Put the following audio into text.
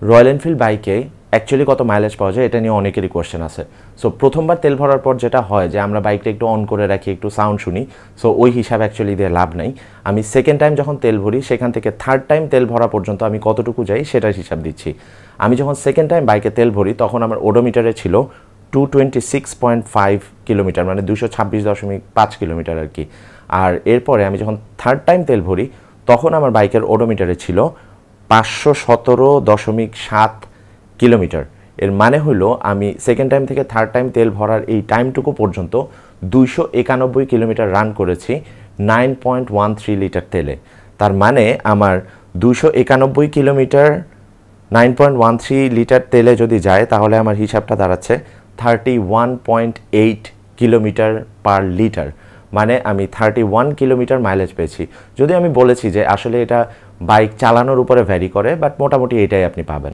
Royal Enfield বাইকে actually কত mileage পাওয়া যায় এটা নিয়ে অনেকেরই কোয়েশ্চেন আছে। সো প্রথমবার তেল ভরার পর যেটা হয় যে আমরা বাইকটা একটু অন করে রাখি, একটু সাউন্ড শুনি। সো ওই হিসাব অ্যাকচুয়ালি দিয়ে লাভ নাই। আমি সেকেন্ড টাইম যখন তেল ভরি সেখান থেকে থার্ড টাইম তেল ভরা পর্যন্ত আমি কতটুকু যাই সেটার হিসাব দিচ্ছি। আমি যখন সেকেন্ড টাইম বাইকে তেল ভরি তখন আমার ওডোমিটারে ছিল 226.5 কিলোমিটার, মানে 226.5 কিলোমিটার আর কি। আর এরপরে আমি যখন থার্ড টাইম তেল ভরি তখন আমার বাইকের ওডোমিটারে ছিল 517.7 কিলোমিটার। এর মানে হলো আমি সেকেন্ড টাইম থেকে থার্ড টাইম তেল ভরার এই টাইমটুকু পর্যন্ত 291 কিলোমিটার রান করেছি 9.13 লিটার তেলে। তার মানে আমার 291 কিলোমিটার 9.13 লিটার তেলে যদি যায় তাহলে আমার হিসাবটা দাঁড়াচ্ছে 31.8 কিলোমিটার পার লিটার। মানে আমি 31 কিলোমিটার মাইলেজ পেয়েছি। যদি আমি বলেছি যে আসলে এটা বাইক চালানোর উপরে ভ্যারি করে, বাট মোটামুটি এটাই আপনি পাবেন।